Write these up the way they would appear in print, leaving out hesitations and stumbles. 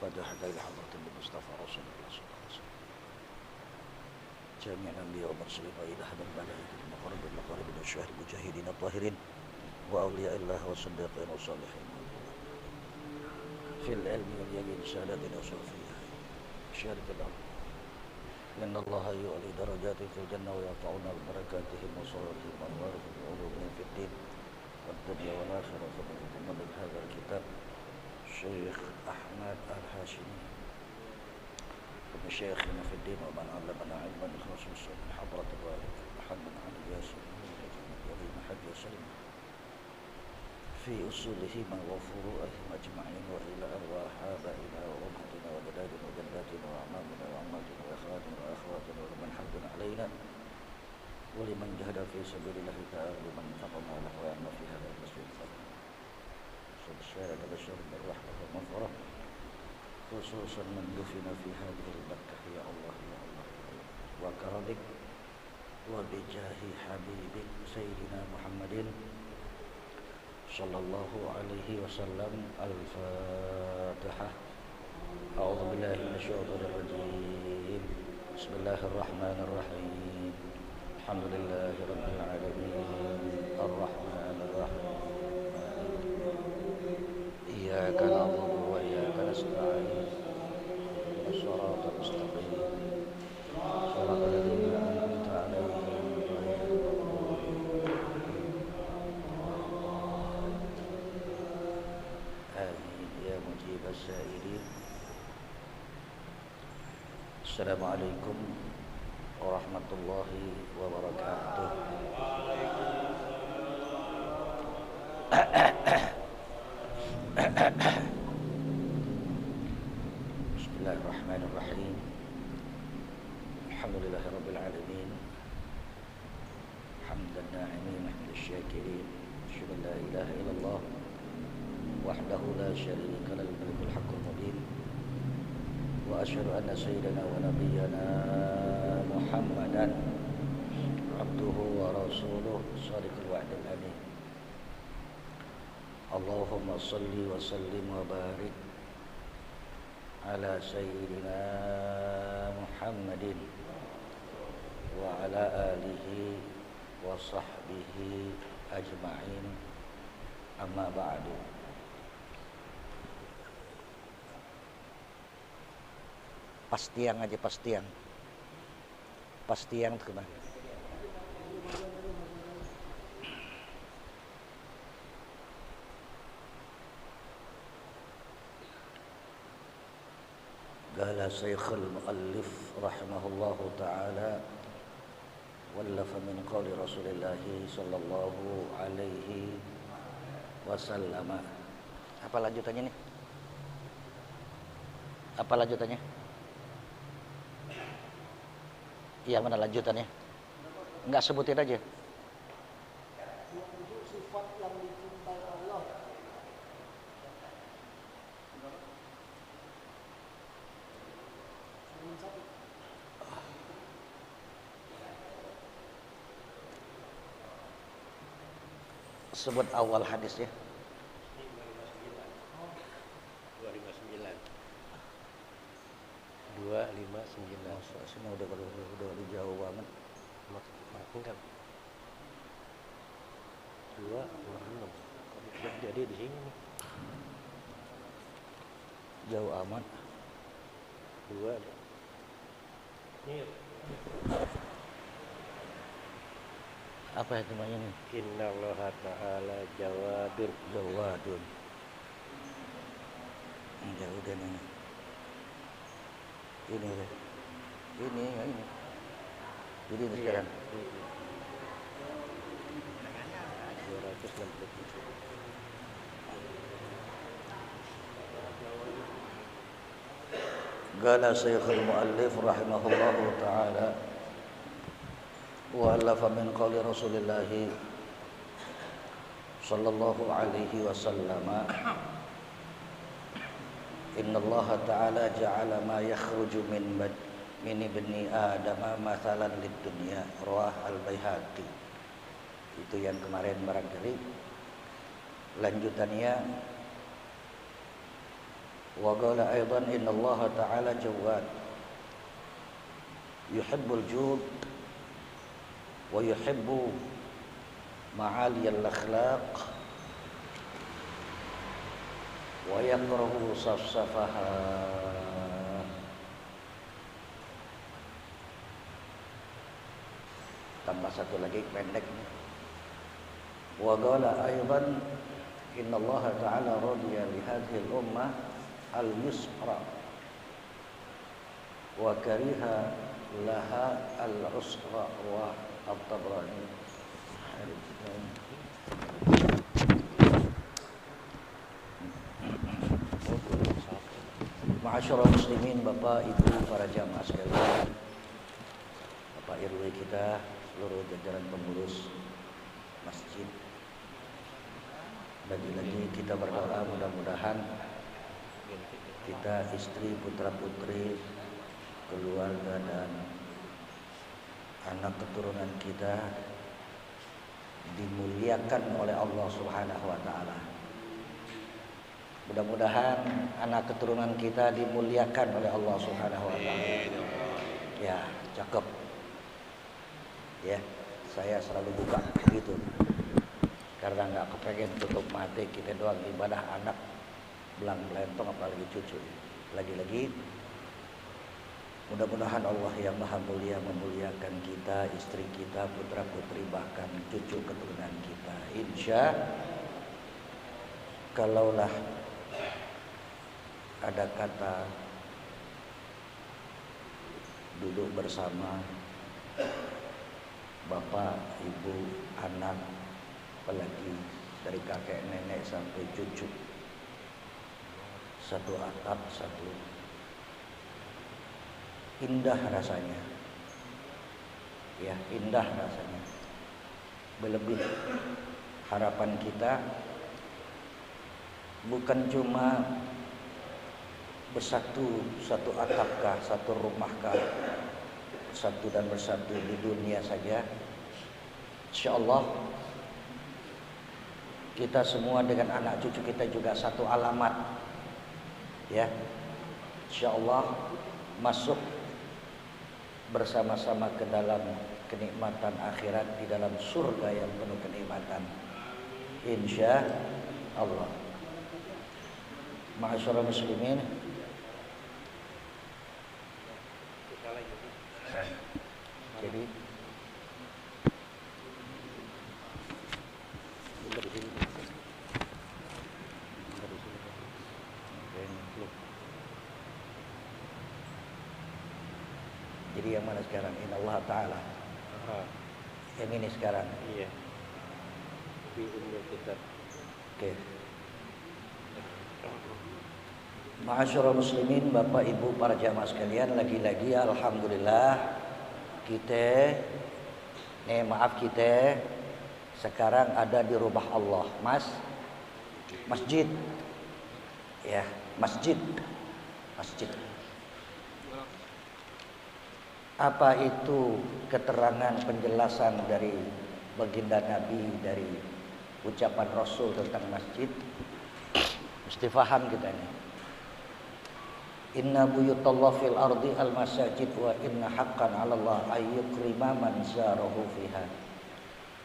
فتح إلى حضرة المصطفى رسول الله صلى الله عليه وسلم جميع الأنبياء والمرسلين وإلى حضرة الملائكة المقربين والشهداء المجاهدين الطاهرين وأولياء الله والصديقين والصالحين في العلم واليقين سادتنا وصوفيها شهادة الأرض إن الله يعلي درجات في الجنة ويرفعنا ببركاتهم وصلاتهم وأنوارهم وعلومهم في الدين والدنيا والآخرة فمن هذا الكتاب الشيخ أحمد الهاشمي ومشايخنا في الدين ومن علمنا علما خصوصا من حضرة الوالد محمد علي ياسر ولينا حج سلم في أصولهما وفروعهما أجمعين وإلى أرواح آبائنا وأمهاتنا وجدادنا وجداتنا وأعمامنا وعماتنا وأخواتنا وأخواتنا ولمن حج علينا ولمن جهد في سبيل الله تعالى ولمن فقنا له ويعمل في هذا المسجد الفضل سبحانه تبشر بالرحمة والمغفرة خصوصا من دفن في هذه المكة يا الله يا الله يا الله وكرمك وبجاه حبيبك سيدنا محمد صلى الله عليه وسلم الفاتحة أعوذ بالله من الشيطان الرجيم بسم الله الرحمن الرحيم الحمد لله رب العالمين الرحمن الرحيم إياك نعبد وإياك نستعين الصراط المستقيم صراط الذين أنعمت عليهم غير المغضوب آمين يا مجيب السائلين. السلام عليكم ورحمة الله وبركاته. بسم الله الرحمن الرحيم الحمد لله رب العالمين حمد الناعمين حمد الشاكرين أشهد أن لا إله إلا الله وحده لا شريك له الملك الحق المبين وأشهد أن سيدنا ونبينا محمدا عبده ورسوله صادق الوعد الأمين. اللهم صل وسلم وبارك على سيدنا محمد وعلى آله وصحبه أجمعين أما بعد. Pastiang aja pastiang. Pastiang itu kemana? Qala Syekhul Muallif rahimahullahu ta'ala wallafa min qawli Rasulillah sallallahu alaihi wasallam. Apa lanjutannya nih? Apa lanjutannya? Iya, mana lanjutannya? Enggak, sebutin aja. Sifat yang dicintai Allah. Sebut awal hadis ya. 259. Masa sini udah jauh banget. Enggak. 256. Jadi di sini nih. Jauh amat. 2. Ini apa itu namanya nih? Innallaha ta'ala jawadun. Jawadun. Jauh deh nih. Ini deh. Ini. Jadi ini sekarang. 267. Qala Syekhul Muallif rahimahullahu ta'ala wa alafa min qawli Rasulillah sallallahu alaihi wasallam inna Allah ta'ala ja'ala ma yakhruju min ibni Adam mathalan lid dunya rawah al-Baihaqi. Itu yang kemarin barangkali lanjutannya Wa qala aidan inna Allah ta'ala jawad yuhibbul jud wa yuhibbu ma'aliyal akhlaq wa yakrahu safsafaha. Tambah satu lagi pendek. Wa qala aidan inna Allah ta'ala radiya li hadhihi al-ummah al-yusra wa kariha laha al-usra wa at-Tabrani. Ma'asyiral muslimin, Bapak Ibu para jamaah sekalian, Bapak RW kita, seluruh jajaran pengurus masjid, lagi-lagi kita berdoa mudah-mudahan kita, istri, putra-putri, keluarga dan anak keturunan kita dimuliakan oleh Allah Subhanahu wa taala. Mudah-mudahan anak keturunan kita dimuliakan oleh Allah Subhanahu wa taala. Ya, cakep. Ya, saya selalu buka begitu. Karena nggak kepengen tutup mata kita doang ibadah anak belang belentong apalagi cucu. Lagi-lagi mudah-mudahan Allah yang Maha Mulia memuliakan kita, istri kita, putra-putri, bahkan cucu keturunan kita. Insya kalaulah ada kata duduk bersama bapak, ibu, anak, apalagi dari kakek nenek sampai cucu, satu atap, satu, indah rasanya, ya indah rasanya. Lebih harapan kita bukan cuma bersatu, satu atapkah, satu rumahkah, satu dan bersatu di dunia saja. Insyaallah kita semua dengan anak cucu kita juga satu alamat, ya. Insyaallah masuk bersama-sama ke dalam kenikmatan akhirat, di dalam surga yang penuh kenikmatan, insya Allah. Ma'asyiral muslimin, jadi yang mana sekarang? Inna Allah Ta'ala. Yang ini sekarang. Iya. Di umur kita. Oke. Ma'asyiral muslimin, Bapak Ibu para jamaah sekalian, lagi-lagi alhamdulillah kita sekarang ada di rumah Allah, masjid. Ya, masjid. Apa itu keterangan penjelasan dari baginda Nabi, dari ucapan Rasul tentang masjid? Mesti faham kita ini. Inna buyutallah fil ardi al masajid wa inna haqqan 'ala Allah ayyukrima man zarahu fiha.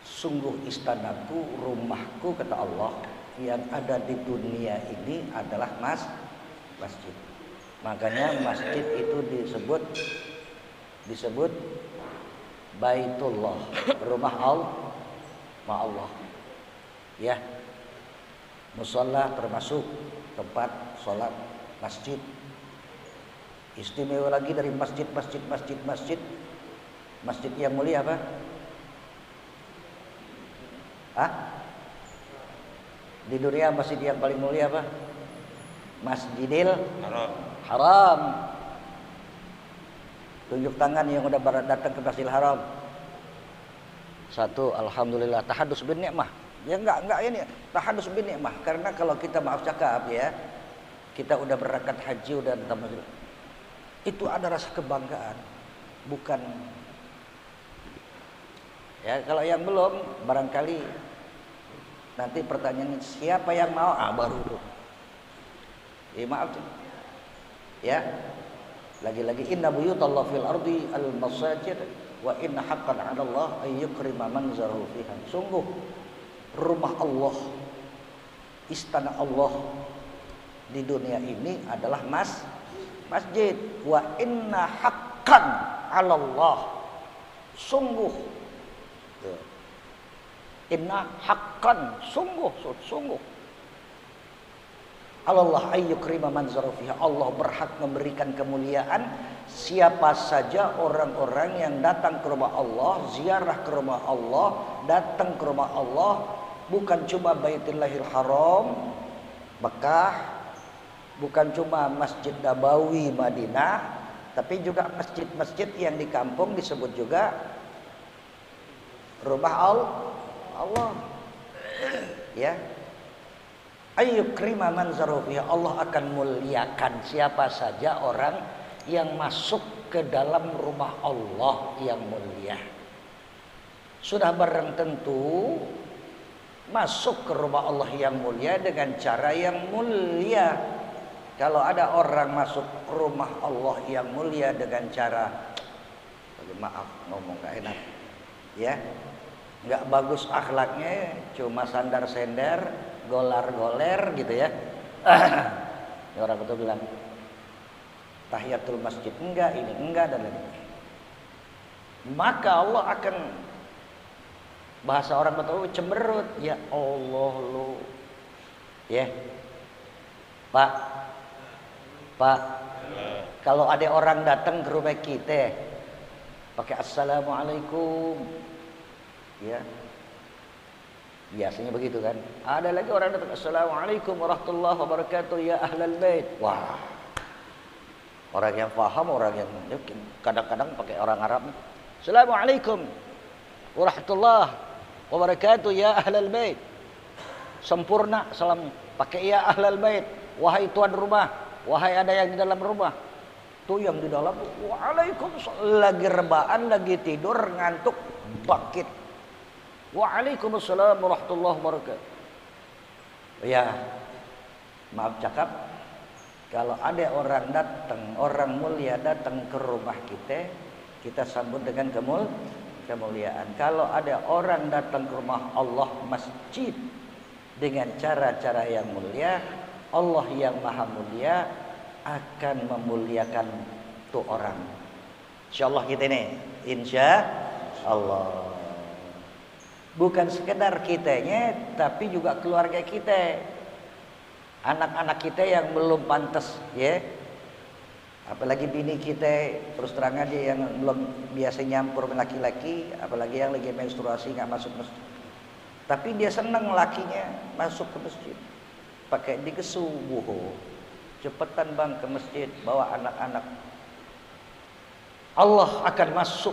Sungguh istanaku, rumahku, kata Allah, yang ada di dunia ini adalah masjid. Makanya masjid itu disebut Baitullah, rumah Allah. Ya. Musalla termasuk tempat sholat, masjid. Istimewa lagi dari masjid yang mulia apa? Di dunia masjid yang paling mulia apa? Masjidil Haram. Tunjuk tangan yang udah datang ke Masjidil Haram. Satu, alhamdulillah, tahadus bin nikmah. Ya enggak ini, tahadus bin nikmah. Karena kalau kita maaf cakap ya, kita udah berangkat haji, udah datang itu ada rasa kebanggaan, bukan ya. Kalau yang belum, barangkali nanti pertanyaannya siapa yang mau, baru tuh. Maaf, Ya. Lagi-lagi inna buyutallahi fil ardi al-masajid wa inna haqqan 'ala Allah ay yukrima man zarahu fiha. Sungguh rumah Allah, istana Allah di dunia ini adalah masjid. Wa inna haqqan 'ala Allah. Sungguh. Inna haqqan, sungguh. Allah ayyukrima man zarafiha. Allah berhak memberikan kemuliaan siapa saja orang-orang yang datang ke rumah Allah, ziarah ke rumah Allah, datang ke rumah Allah, bukan cuma Baitullahil Haram Mekah, bukan cuma Masjid Nabawi Madinah, tapi juga masjid-masjid yang di kampung disebut juga rumah Allah. Ya. Ayyukrima man zarafiha. Allah akan muliakan siapa saja orang yang masuk ke dalam rumah Allah yang mulia. Sudah barang tentu masuk ke rumah Allah yang mulia dengan cara yang mulia. Kalau ada orang masuk rumah Allah yang mulia dengan cara, maaf ngomong gak enak, ya, nggak bagus akhlaknya, cuma sandar-sender, golar-goler gitu ya. Orang itu bilang tahiyatul masjid enggak, ini enggak dan lain-lain. Maka Allah akan, bahasa orang Betawi, cemberut. Ya Allah lu, ya Pak, kalau ada orang datang ke rumah kita pakai assalamualaikum, ya biasanya begitu kan. Ada lagi orang datang assalamualaikum warahmatullahi wabarakatuh ya ahlal bait. Wah, orang yang paham, orang yang kadang-kadang pakai orang Arab, assalamualaikum warahmatullahi wabarakatuh ya ahlal bait. Sempurna salam, pakai ya ahlal bait. Wahai tuan rumah, wahai ada yang di dalam rumah. Tuh yang di dalam, waalaikumsalam, lagi rebaan, lagi tidur, ngantuk, bakit. Waalaikumsalam warahmatullahi wabarakatuh. Ya, maaf cakap, kalau ada orang datang, orang mulia datang ke rumah kita sambut dengan kemuliaan. Kalau ada orang datang ke rumah Allah, masjid, dengan cara-cara yang mulia, Allah yang maha mulia akan memuliakan tuh orang. Insyaallah kita ini, insyaallah. Bukan sekedar kitanya, tapi juga keluarga kita, anak-anak kita yang belum pantas, ya. Apalagi bini kita, terus terang aja yang belum biasa nyampur dengan laki-laki, apalagi yang lagi menstruasi nggak masuk masjid. Tapi dia senang lakinya masuk ke masjid, pakai digesu, wuhu, cepetan bang ke masjid, bawa anak-anak. Allah akan masuk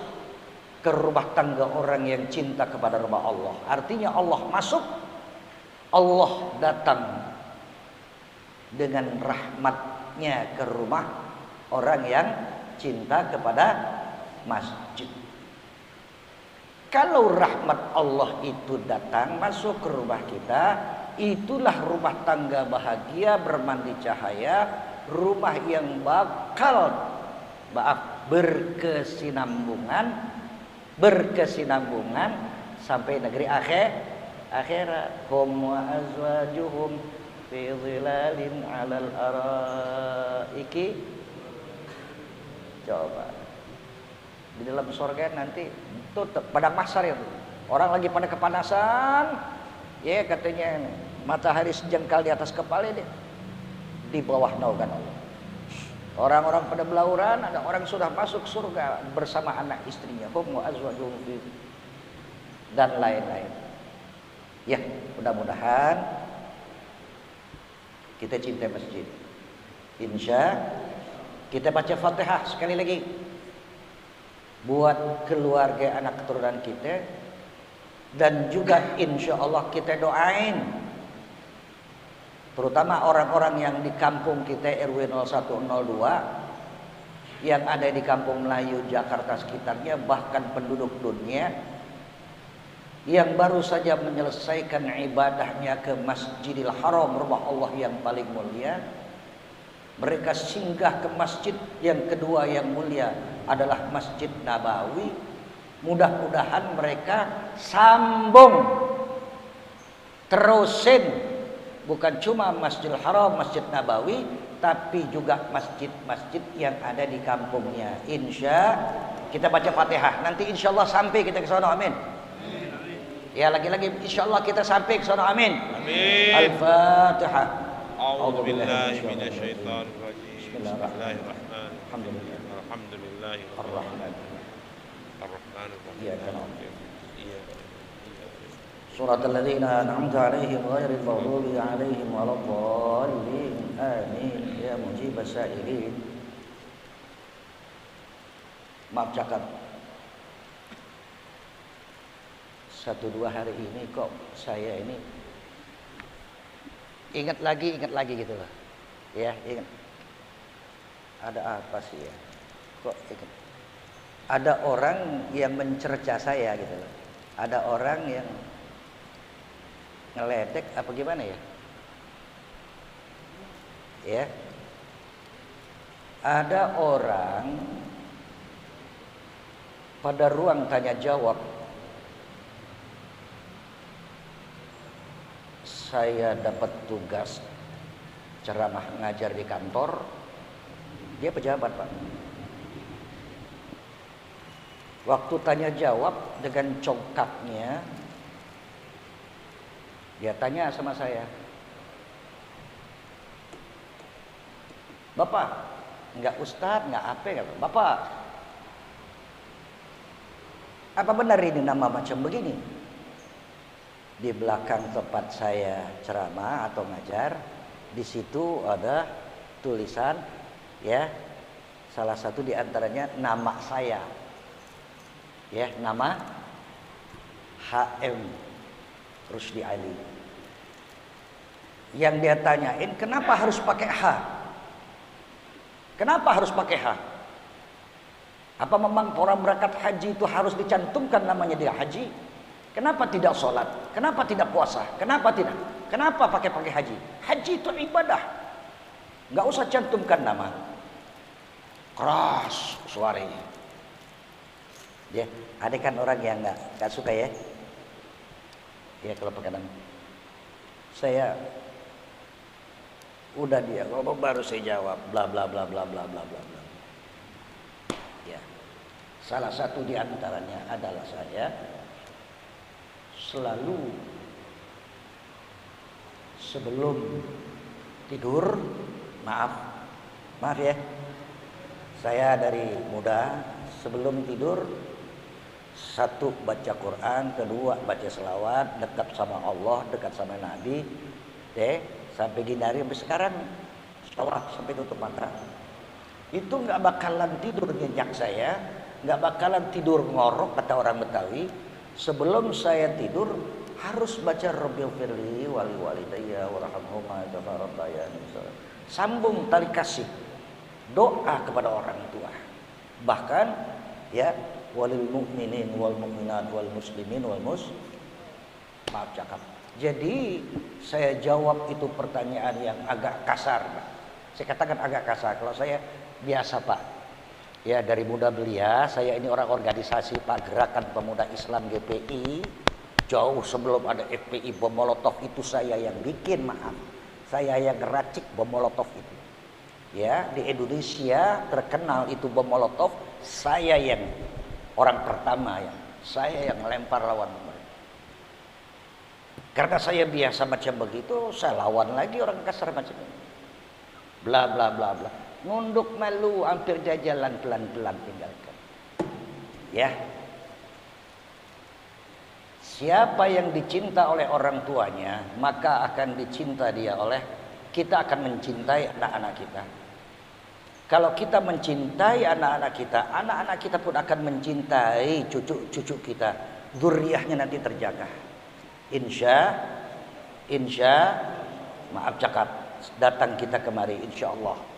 ke rumah tangga orang yang cinta kepada rumah Allah. Artinya Allah masuk, Allah datang dengan rahmatnya ke rumah orang yang cinta kepada masjid. Kalau rahmat Allah itu datang masuk ke rumah kita, itulah rumah tangga bahagia, bermandi cahaya, rumah yang bakal berkesinambungan sampai negeri akhirat. Hum wa azwajuhum fi dhilalin 'alal araiki. Coba di dalam surga nanti tutup padang mahsyar itu. Orang lagi pada kepanasan, ya katanya matahari sejengkal di atas kepala dia, di bawah naungan Allah. Orang-orang pada belauran, ada orang sudah masuk surga bersama anak istrinya, hum wa azwajuhum dan lain-lain. Ya, mudah-mudahan kita cinta masjid. Insya kita baca Fatihah sekali lagi buat keluarga anak keturunan kita, dan juga insya Allah kita doain terutama orang-orang yang di kampung kita RW 0102 yang ada di Kampung Melayu, Jakarta sekitarnya, bahkan penduduk dunia yang baru saja menyelesaikan ibadahnya ke Masjidil Haram, rumah Allah yang paling mulia. Mereka singgah ke masjid yang kedua yang mulia adalah Masjid Nabawi. Mudah-mudahan mereka sambung, terusin, bukan cuma Masjidil Haram, Masjid Nabawi, tapi juga masjid-masjid yang ada di kampungnya. Kita baca Fatihah, nanti insya Allah sampai kita ke sana, amin. Ya, lagi-lagi insya Allah kita sampai ke sana, amin. Al-Fatihah. A'udzu billahi minasyaitonir rajim. Bismillahirrahmanirrahim. Bismillahirrahmanirrahim. Alhamdulillahi Ar-Rahman. Ar-Rahmanir-Rahim. Iyyaka na'budu. Iyyaka Suratul ladzina an'amta 'alaihim ghairil maghdubi 'alaihim waladdallin. Amin. Ya mujibas sa'ilin. Maaf cakap. 1-2 hari ini kok saya ini ingat lagi gitu loh. Ya, ingat. Ada apa sih ya? Kok ingat? Ada orang yang mencerca saya gitu loh. Ada orang yang ngeledek apa gimana ya? Ya. Ada orang pada ruang tanya jawab saya dapat tugas ceramah ngajar di kantor. Dia pejabat, Pak. Waktu tanya jawab dengan congkaknya, dia tanya sama saya, "Bapak, enggak Ustadz, enggak apa ya, Bapak, apa benar ini nama macam begini?" Di belakang tempat saya ceramah atau ngajar, di situ ada tulisan, ya, salah satu di antaranya nama saya, ya, nama HM Rusdi Ali. Yang dia tanyain, kenapa harus pakai H? Kenapa harus pakai H? Apa memang orang berangkat haji itu harus dicantumkan namanya dia haji? Kenapa tidak sholat? Kenapa tidak puasa? Kenapa tidak? Kenapa pakai haji? Haji itu ibadah. Nggak usah cantumkan nama. Keras suaranya. Ya, ada kan orang yang nggak suka ya. Ya kalau pakai nama. Saya udah dia ngomong baru saya jawab bla bla bla bla bla bla bla bla. Ya. Salah satu di antaranya adalah saya selalu sebelum tidur, maaf ya, saya dari muda sebelum tidur, 1 baca Quran, 2 baca selawat, dekat sama Allah, dekat sama Nabi, sampai gini hari sampai sekarang sholat sampai tutup mata. Itu nggak bakalan tidur nyenyak saya, nggak bakalan tidur ngorok kata orang Betawi. Sebelum saya tidur harus baca Rabbil firli wali walidayya warhamhuma kama rabbayani. Sambung tali kasih, doa kepada orang tua. Bahkan ya, walil mu'minin wal mu'minat wal muslimin wal maaf cakap. Jadi saya jawab itu pertanyaan yang agak kasar, Pak. Saya katakan agak kasar. Kalau saya biasa, Pak. Ya, dari muda belia, saya ini orang organisasi Pak, Gerakan Pemuda Islam GPI. Jauh sebelum ada FPI bom molotov itu saya yang bikin, maaf. Saya yang ngeracik bom molotov itu. Ya, di Indonesia terkenal itu bom molotov, saya yang orang pertama saya yang melempar lawan mereka. Karena saya biasa macam begitu, saya lawan lagi orang kasar macam ini. Bla bla bla bla. Nunduk malu, hampir jalan pelan-pelan tinggalkan. Ya. Siapa yang dicinta oleh orang tuanya, maka akan dicinta dia oleh, kita akan mencintai anak-anak kita. Kalau kita mencintai anak-anak kita pun akan mencintai cucu-cucu kita. Dzurriyyahnya nanti terjaga. Insya, maaf cakap, datang kita kemari insya Allah.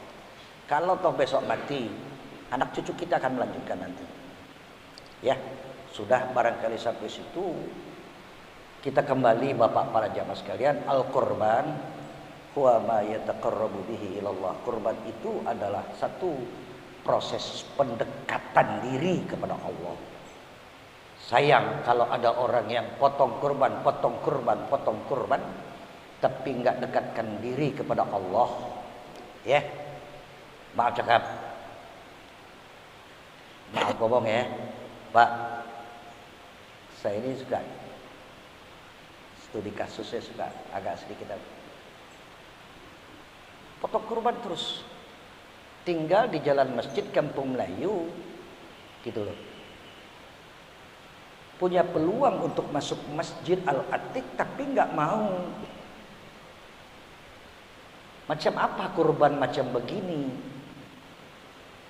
Kalau toh besok mati, anak cucu kita akan melanjutkan nanti. Ya, sudah barangkali sampai situ. Kita kembali Bapak para jamaah sekalian, Al-Qurban huwa ma yataqarrabu bihi ilallah. Kurban itu adalah satu proses pendekatan diri kepada Allah. Sayang kalau ada orang yang potong kurban, tapi nggak dekatkan diri kepada Allah. Ya, maaf cakap, maaf ngomong ya, Pak. Saya ini suka studi kasusnya, suka agak sedikit potong kurban terus, tinggal di jalan masjid Kampung Melayu gitu loh, punya peluang untuk masuk Masjid Al-Atiq tapi nggak mau. Macam apa kurban macam begini?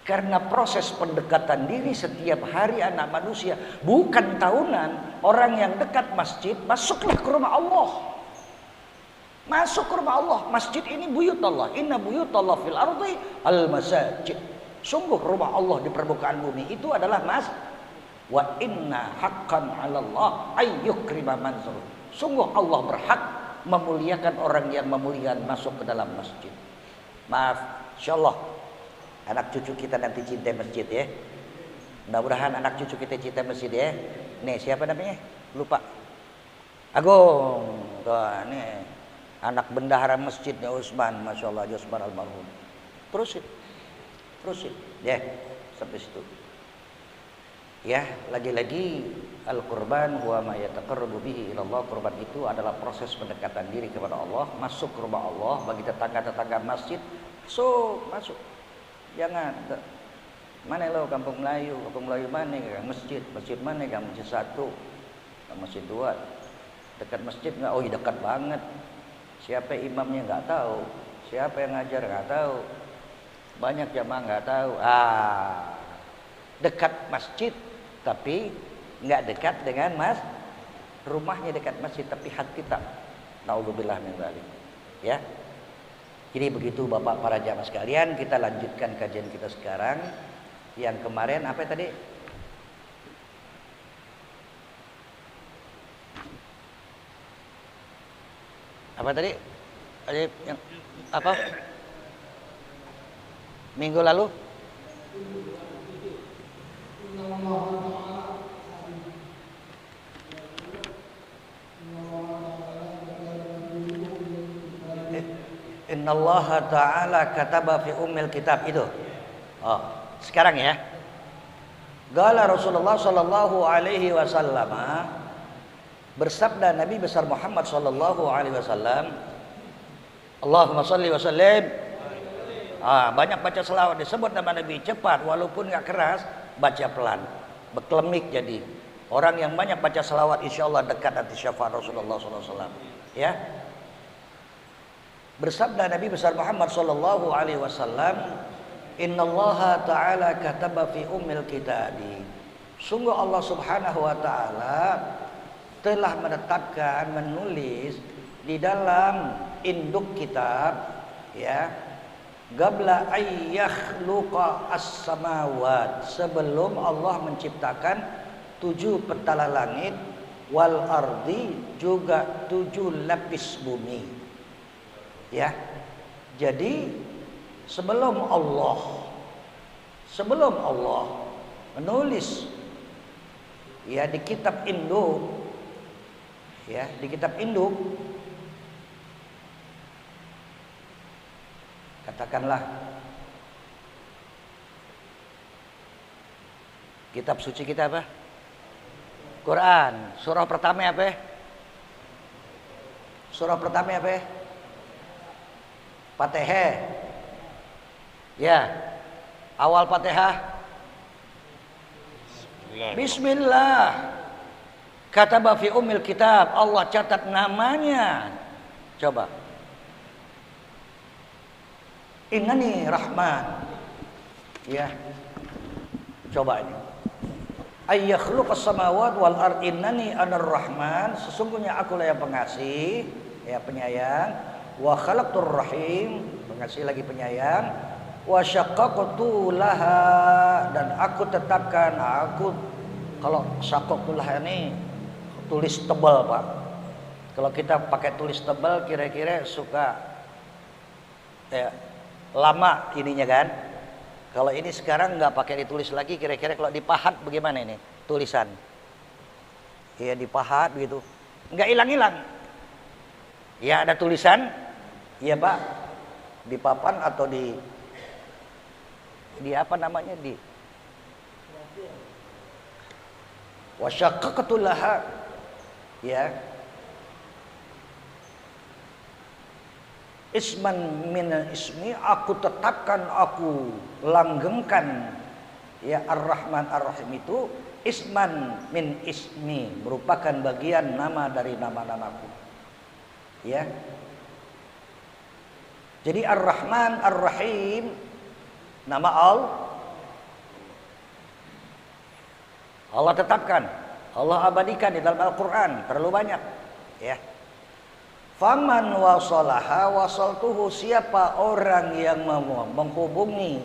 Karena proses pendekatan diri setiap hari anak manusia, bukan tahunan. Orang yang dekat masjid, masuklah ke rumah Allah. Masuk ke rumah Allah. Masjid ini buyut Allah. Inna buyut Allah fil ardi al-masajid. Sungguh rumah Allah di permukaan bumi itu adalah wa inna haqqan 'ala Allah ayyukrima man zur. Sungguh Allah berhak memuliakan orang yang memuliakan masuk ke dalam masjid. Maaf, insyaallah anak cucu kita nanti cinta masjid ya. Mudah-mudahan anak cucu kita cinta masjid ya. Nih siapa namanya? Lupa. Agung. Tuh, nih anak bendahara masjidnya Utsman, masyaallah Utsman almarhum. Terusin ya sampai situ. Ya, lagi-lagi al-qurban huwa ma yataqarrabu bihi ilallah. Kurban itu adalah proses pendekatan diri kepada Allah, masuk ke rumah Allah. Bagi tetangga-tetangga masjid, masuk. Jangan mana lo Kampung Melayu mana kan masjid mana kan masjid 1, masjid 2, dekat masjid enggak? Oh, iya dekat banget. Siapa imamnya nggak tahu, siapa yang ngajar nggak tahu, banyak jamaah nggak tahu. Dekat masjid tapi nggak dekat dengan rumahnya dekat masjid tapi hati tak. Naudzubillah min dzalik. Ya. Jadi begitu Bapak para jamaah sekalian, kita lanjutkan kajian kita sekarang. Yang kemarin apa tadi? Apa tadi? Yang apa? Minggu lalu? Innallaha ta'ala kataba fi ummil kitab itu. Oh, sekarang ya. Qala Rasulullah sallallahu alaihi wasallam, bersabda Nabi besar Muhammad sallallahu alaihi wasallam, Allahumma shalli wa sallim. Banyak baca selawat, disebut nama Nabi cepat walaupun enggak keras, baca pelan. Beklemik jadi. Orang yang banyak baca selawat insyaallah dekat hati syafaat Rasulullah sallallahu alaihi wasallam. Ya. Bersabda Nabi besar Muhammad sallallahu alaihi wasallam, innallaha ta'ala kataba fi ummil kitabi. Sungguh Allah Subhanahu wa taala telah menetapkan, menulis di dalam induk kitab, ya, qabla ayyakhluqa as-samawat, sebelum Allah menciptakan 7 petala langit, wal ardi, juga 7 lapis bumi. Ya, jadi sebelum Allah menulis ya di kitab induk, ya di kitab induk, katakanlah kitab suci kita apa? Quran. Surah pertama apa? Fatihah. Ya. Awal Fatihah. Bismillah. Kataba fi ummil kitab. Allah catat namanya. Coba. Innani Rahman. Ya. Coba ini. Ayyakhluqas samawati wal ard, innani anar Rahman. Sesungguhnya akulah yang pengasih, ya penyayang. Wa khalaqtur rahim, pengasih lagi penyayang. Wa syaqqaqtu laha, dan aku tetapkan, kalau syaqqaqtu laha ini tulis tebal Pak. Kalau kita pakai tulis tebal kira-kira suka lama ininya kan. Kalau ini sekarang nggak pakai ditulis lagi, kira-kira kalau dipahat bagaimana ini tulisan? Ya dipahat begitu, nggak hilang-hilang. Ya ada tulisan, ya Pak, di papan atau di apa namanya di wasyaqqaqatul laha, ya. Isman min ismi, aku tetapkan, aku langgengkan, ya Ar-Rahman Ar-Rahim itu isman min ismi, merupakan bagian nama dari nama-namaku, ya. Jadi Ar-Rahman Ar-Rahim nama Allah tetapkan, Allah abadikan di dalam Al-Quran terlalu banyak, ya. Faman wasalaha wasaltuhu, siapa orang yang menghubungi,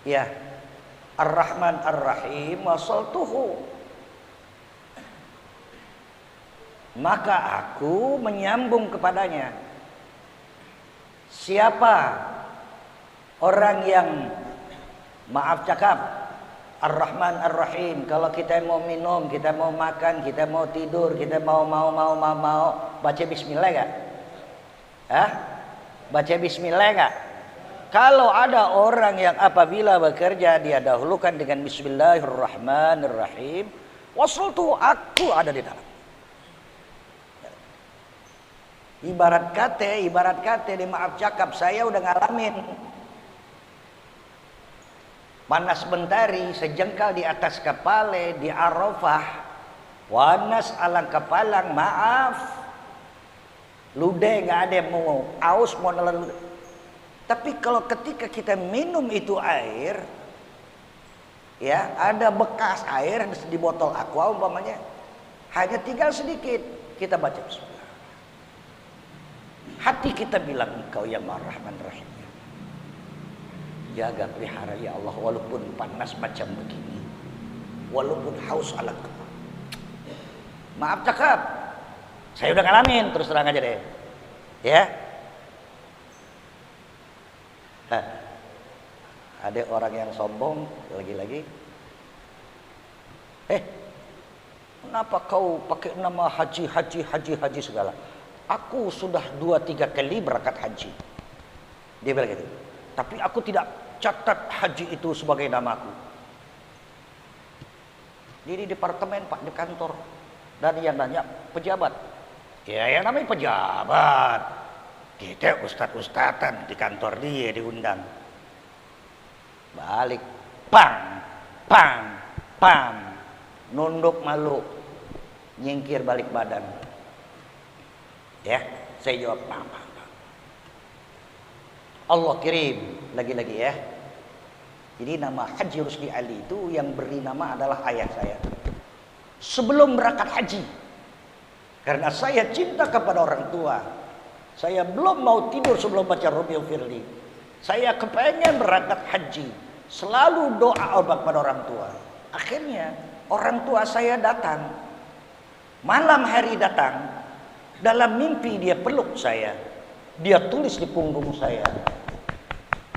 ya Ar-Rahman Ar-Rahim, wasaltuhu, maka aku menyambung kepadanya. Siapa orang yang maaf cakap Ar-Rahman Ar-Rahim, kalau kita mau minum, kita mau makan, kita mau tidur, kita mau baca bismillah enggak? Baca bismillah enggak? Kalau ada orang yang apabila bekerja dia dahulukan dengan bismillahirrahmanirrahim, wasaltu, aku ada di dalam. Ibarat kata, di maaf cakap, saya udah ngalamin. Panas mentari sejengkal di atas kepala di Arafah, panas alang kepalang, maaf, lude nggak ada yang mau aus, mau nelan. Tapi kalau ketika kita minum itu air, ya ada bekas air di botol aqua umpamanya, hanya tinggal sedikit, kita baca bismillah. Hati kita bilang, engkau yang Ar-Rahman Rahim, jaga pelihara ya Allah, walaupun panas macam begini, walaupun haus alat kepala. Maaf cakap, saya udah ngalamin, terus terang aja deh, ya. Ada orang yang sombong lagi-lagi, kenapa kau pakai nama haji segala? Aku sudah 2-3 kali berangkat haji, dia bilang gitu. Tapi aku tidak catat haji itu sebagai namaku. Jadi departemen Pak, di kantor, dan yang nanya pejabat. Ya yang namanya pejabat, kita ustad-ustadan di kantor dia diundang. Balik, pam, nunduk malu, nyingkir balik badan. Ya, saya jawab pam. Allah kirim lagi-lagi ya. Jadi nama Haji Rusdi Ali itu yang beri nama adalah ayah saya. Sebelum berangkat haji, karena saya cinta kepada orang tua, saya belum mau tidur sebelum baca Robiul Firli. Saya kepengen berangkat haji, selalu doa kepada orang tua. Akhirnya orang tua saya datang, malam hari datang, dalam mimpi dia peluk saya, dia tulis di punggung saya.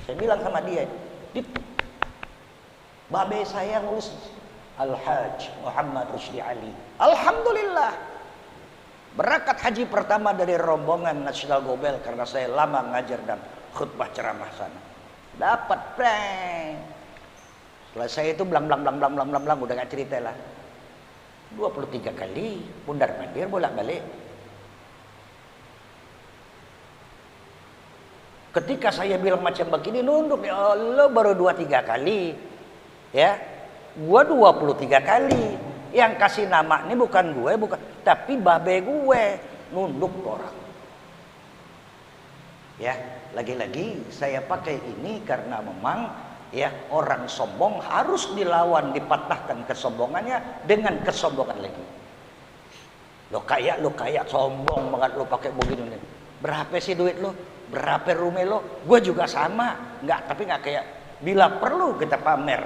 Saya bilang sama dia, babe saya nulis Al-Hajj Muhammad Rusdi Ali. Alhamdulillah, berangkat haji pertama dari rombongan Nasional Gobel, karena saya lama ngajar dan khutbah ceramah sana. Dapat prank. Setelah saya itu blang udah gak cerita lah. 23 kali pundar mandir bolak-balik. Ketika saya bilang macam begini, nunduk, ya Allah, baru 2-3 kali, ya, gua 23 kali, yang kasih nama ini bukan gue, tapi babe gue, nunduk orang, ya. Lagi-lagi saya pakai ini karena memang, ya, orang sombong harus dilawan, dipatahkan kesombongannya dengan kesombongan lagi. Lo kaya sombong banget lo pakai begini. Berapa sih duit lo? Berapa rumah lo? Gue juga sama. Tapi nggak kayak, bila perlu kita pamer.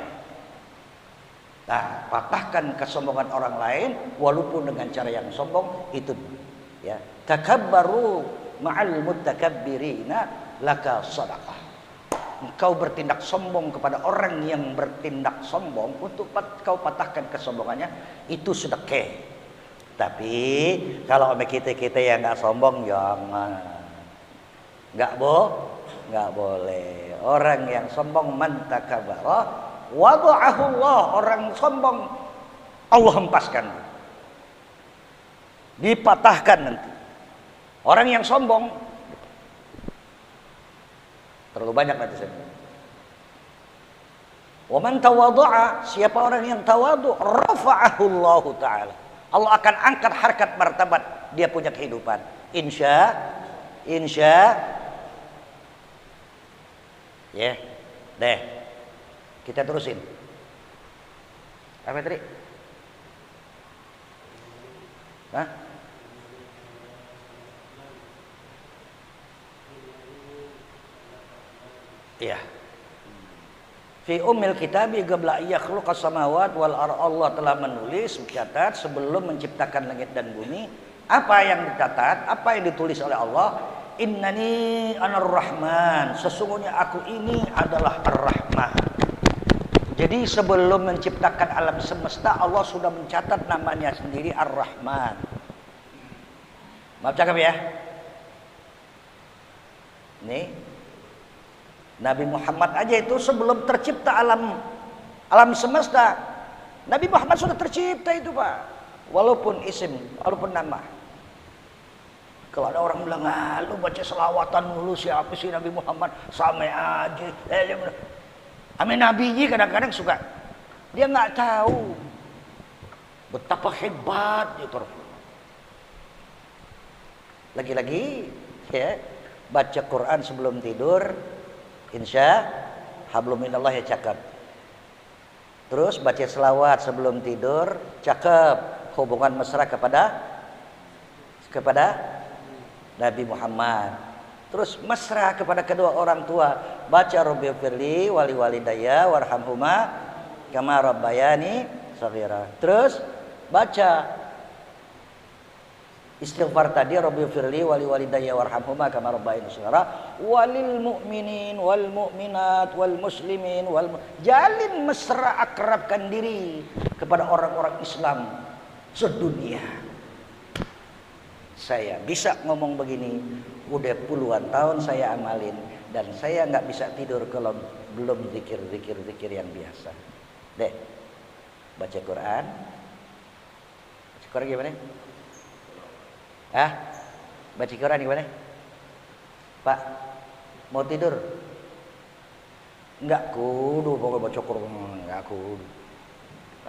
Nah, patahkan kesombongan orang lain walaupun dengan cara yang sombong itu, ya. Takabbaru ma'al mutakabbirina laka sadaqah. Engkau bertindak sombong kepada orang yang bertindak sombong, untuk kau patahkan kesombongannya, itu sedekah. Tapi kalau sama kita yang nggak sombong, jangan, nggak boleh. Orang yang sombong man takabara wada'ahu Allah, orang sombong Allah hempaskan, dipatahkan nanti. Orang yang sombong terlalu banyak nanti saya bilang. Wa man tawadha'a, siapa orang yang tawadu, rafa'ahu Allah taala. Allah akan angkat harkat martabat, dia punya kehidupan. Insya ya. Deh. Kita terusin. Apa tadi? Hah? Iya. Fi ummil kitabi qabla yakhluqas samawati wal ardh, Allah telah menulis, mencatat sebelum menciptakan langit dan bumi. Apa yang dicatat, apa yang ditulis oleh Allah? Innani anar rahman, sesungguhnya aku ini adalah ar-rahman. Jadi sebelum menciptakan alam semesta, Allah sudah mencatat namanya sendiri ar-rahman. Maaf cakap ya. Nih, Nabi Muhammad aja itu sebelum tercipta alam semesta, Nabi Muhammad sudah tercipta itu, Pak. Walaupun isim, walaupun nama. Kalau ada orang bilang, lu baca selawatan dulu, siapa sih Nabi Muhammad? Sama aja. Amin Nabi kadang-kadang suka. Dia nggak tahu betapa hebat itu. Lagi-lagi ya, baca Quran sebelum tidur, insya hablum minallah, ya cakep. Terus baca selawat sebelum tidur, cakep. Hubungan mesra kepada Nabi Muhammad. Terus mesra kepada kedua orang tua, baca Rabbighfirli wali walidayya warhamhuma kama rabbayani shaghira. Terus baca istighfar tadi, Rabbighfirli wali walidayya warhamhuma kama rabbayani shaghira, walil mu'minin wal mu'minat wal muslimin jalin mesra, akrabkan diri kepada orang-orang Islam sedunia. Saya bisa ngomong begini, udah puluhan tahun saya amalin, dan saya nggak bisa tidur kalau belum zikir yang biasa. Dek, baca Quran. Baca Quran gimana? Baca Quran gimana? Pak, mau tidur? Nggak kudu pokoknya baca Quran, nggak kudu.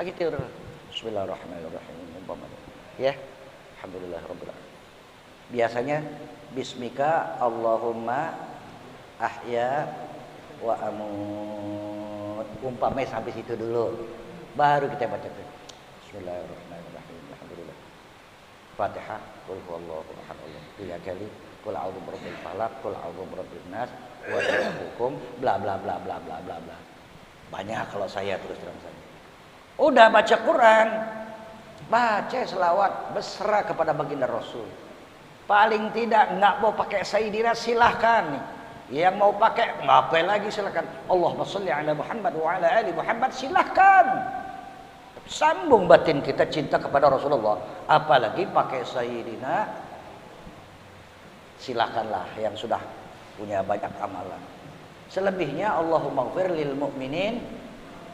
Lagi tidur. Bismillahirrahmanirrahim. Ya, alhamdulillah rabbil alamin. Biasanya bismika Allahumma ahya wa amut, umpamanya sampai situ dulu, baru kita baca tuh Bismillahirrahmanirrahim. Alhamdulillah. Fatihah, qul huwallahu ahad, 3 kali, qul a'udzu birabbil falaq, qul a'udzu birabbin nas, wa hukum bla bla bla bla bla bla bla. Banyak kalau saya terus terang saja. Udah baca Quran, baca selawat besra kepada baginda Rasul. Paling tidak nggak mau pakai Sayyidina silahkan. Yang mau pakai ngapain lagi silahkan. Allahumma sholli ala Muhammad wa ala ali Muhammad, silahkan. Sambung batin kita cinta kepada Rasulullah. Apalagi pakai Sayyidina, silahkanlah yang sudah punya banyak amalan. Selebihnya Allahumma ighfir lil mu'minin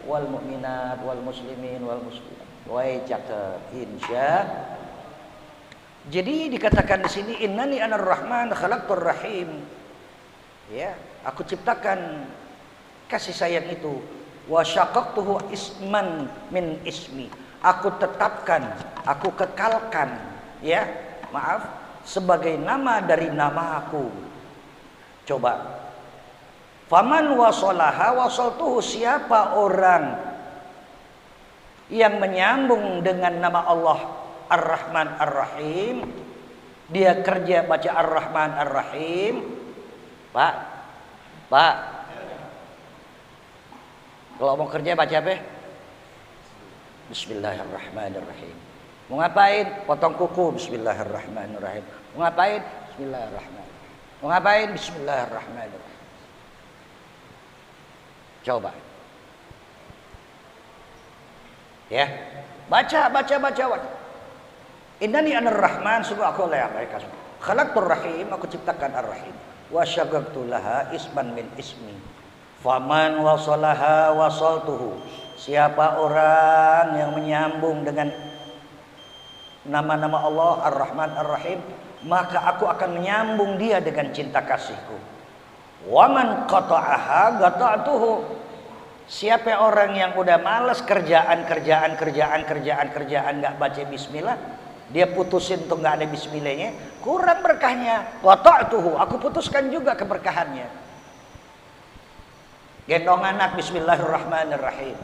wal mu'minat wal muslimin wal muslimat. Wai cakep, insya. Jadi dikatakan di sini innani anar rahman khalaqtur rahim. Ya, aku ciptakan kasih sayang itu. Wa syaqaqtuhu isman min ismi. Aku tetapkan, aku kekalkan, ya, maaf, sebagai nama dari namaku. Coba. Faman wasalaha wasaltuhu, siapa orang yang menyambung dengan nama Allah Ar-Rahman Ar-Rahim, dia kerja baca Ar-Rahman Ar-Rahim. Pak, kalau mau kerja baca apa? Bismillahirrahmanirrahim. Mau ngapain? Potong kuku, Bismillahirrahmanirrahim. Mau ngapain? Bismillahirrahmanirrahim. Mau ngapain? Bismillahirrahmanirrahim. Coba. Ya. Baca. Innani anar-rahman, sungguh aku Allah yang baik. Khalaqtur rahim, aku ciptakan ar-rahim. Wa syaggaqtu laha isman min ismi. Faman wasalaha wasaltuhu. Siapa orang yang menyambung dengan nama-nama Allah Ar-Rahman Ar-Rahim, maka aku akan menyambung dia dengan cinta kasihku. Waman qata'aha qata'tuhu. Siapa orang yang udah malas kerjaan nggak baca bismillah, dia putusin tuh nggak ada bismillahnya, kurang berkahnya. Qata'tuhu, aku putuskan juga keberkahannya. Gendong anak bismillahirrahmanirrahim.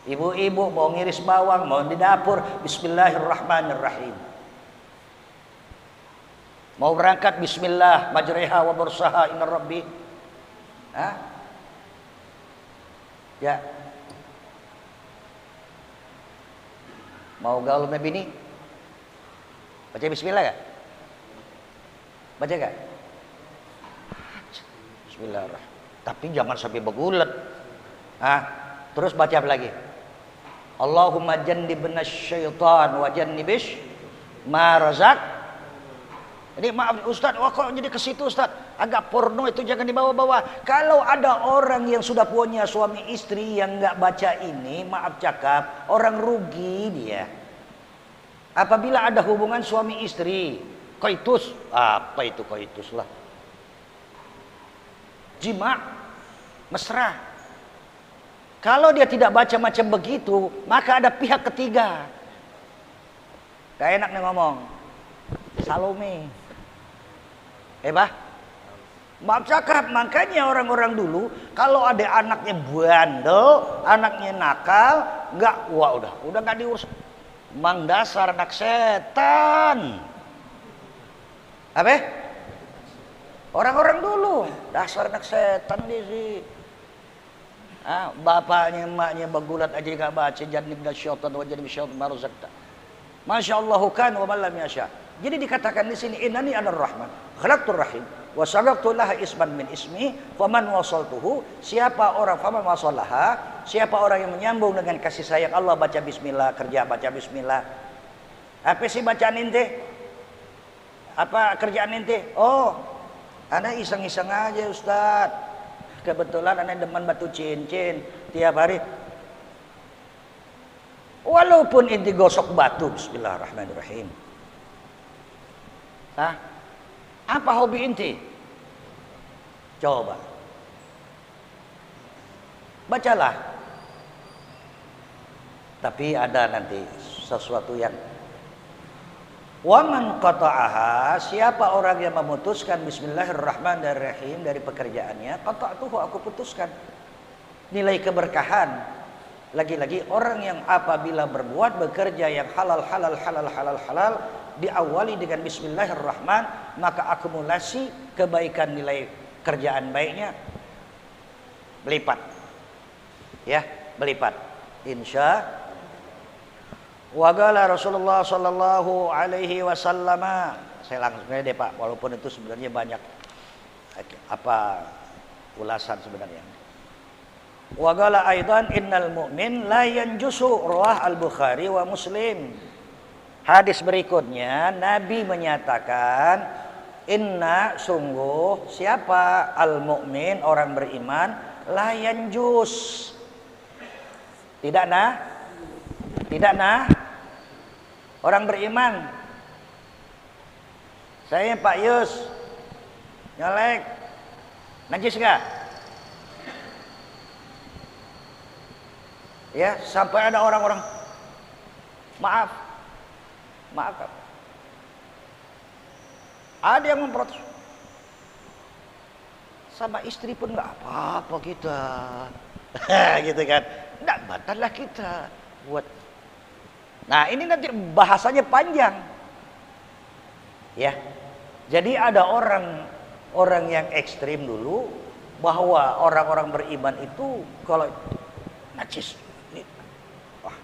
Ibu-ibu mau ngiris bawang, mau di dapur, bismillahirrahmanirrahim. Mau berangkat, bismillah, majriha wa mursaha, inna rabbi. Hah? Ya. Mau gaul sama bini? Baca bismillah gak? Baca gak? Bismillahirrahmanirrahim. Tapi jangan sampai bergulat. Terus baca apa lagi? Allahumma jannibna syaitan wa jannibish ma razaq. Jadi maaf Ustaz, kok jadi ke situ Ustaz? Agak porno itu jangan dibawa-bawa. Kalau ada orang yang sudah punya suami istri yang enggak baca ini, maaf cakap, orang rugi dia. Apabila ada hubungan suami istri, koitus, apa itu koitus lah? Jima, mesra. Kalau dia tidak baca macam begitu, maka ada pihak ketiga. Gak enak nih ngomong. Salome. Maaf cakap, makanya orang-orang dulu kalau ada anaknya bandel, anaknya nakal, udah nggak diurus. Mang dasar anak setan. Apa? Orang-orang dulu dasar anak setan dia sih. Bapaknya emaknya bagulat aja nggak baca jannibna syaitan wa jannib syaitan ma razaqta. Masyaallah kan wa man lam yasha. Jadi dikatakan di sini innani anar-rahman khalaqtur rahim wa syaqqaqtu laha isman min ismi faman wasaltuhu. Siapa orang faman wasalaha, siapa orang yang menyambung dengan kasih sayang Allah, baca bismillah, kerja baca bismillah. Apa sih bacaan ente? Apa kerjaan ente? Oh, ana iseng-iseng aja Ustaz. Kebetulan anak demen batu cincin tiap hari. Walaupun inti gosok batu, bismillahirrahmanirrahim. Apa hobi inti? Coba. Bacalah. Tapi ada nanti sesuatu yang Waman qata'aha, siapa orang yang memutuskan bismillahirrahmanirrahim dari pekerjaannya, qata'tuhu, aku putuskan. Nilai keberkahan. Lagi-lagi orang yang apabila berbuat bekerja yang halal diawali dengan bismillahirrahman, maka akumulasi kebaikan nilai kerjaan baiknya berlipat. Ya, berlipat. Insya Wagala Rasulullah sallallahu alaihi wasallam. Saya langsung aja deh Pak, walaupun itu sebenarnya banyak ulasan sebenarnya. Wagala aidan innal mu'min la yanjusu, rawah al-Bukhari wa Muslim. Hadis berikutnya Nabi menyatakan inna, sungguh siapa al-mu'min, orang beriman, la yanjus, tidak orang beriman. Saya Pak Yus nyalek, najis gak? Ya, sampai ada orang-orang maaf. Ada yang memprotes. Sama istri pun nggak apa-apa kita, gitu kan? Nggak batal lah kita buat. Nah ini nanti bahasanya panjang, ya. Jadi ada orang yang ekstrim dulu bahwa orang-orang beriman itu kalau najis, ini, wah,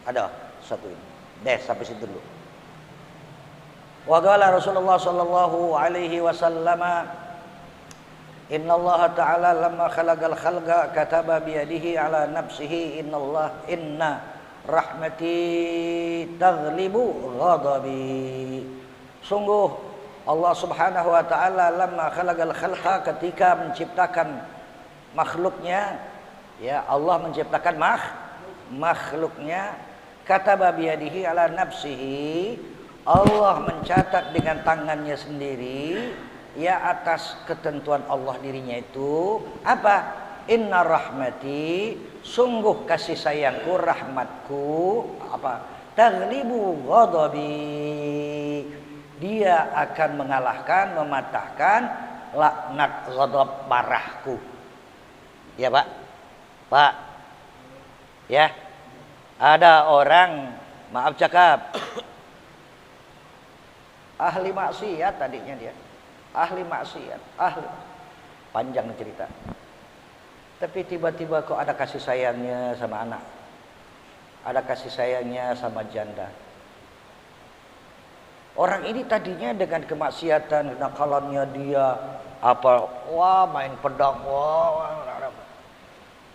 ada satu ini. Deh sampai situ dulu. Wa qala Rasulullah sallallahu alaihi wasallam, Inna Allah ta'ala lamma khalaqal khalqa kataba biyadihi ala nafsihi inna rahmati taghlibu ghadabi. Sungguh Allah subhanahu wa ta'ala lamma khalaqal khalqa, ketika menciptakan makhluknya, ya Allah menciptakan makhluknya, kataba biyadihi ala nafsihi, Allah mencatat dengan tangannya sendiri, ya atas ketentuan Allah dirinya itu apa? Inna rahmati, sungguh kasih sayangku, rahmatku apa? Taghlibu ghadabi, dia akan mengalahkan, mematahkan laknat ghadab marahku. Ya Pak, Pak, ya ada orang, maaf cakap, ahli maksiat tadinya dia, ahli maksiat, panjang cerita. Tapi tiba-tiba kok ada kasih sayangnya sama anak, ada kasih sayangnya sama janda. Orang ini tadinya dengan kemaksiatan, kenakalannya dia apa, wah main pedang, wah.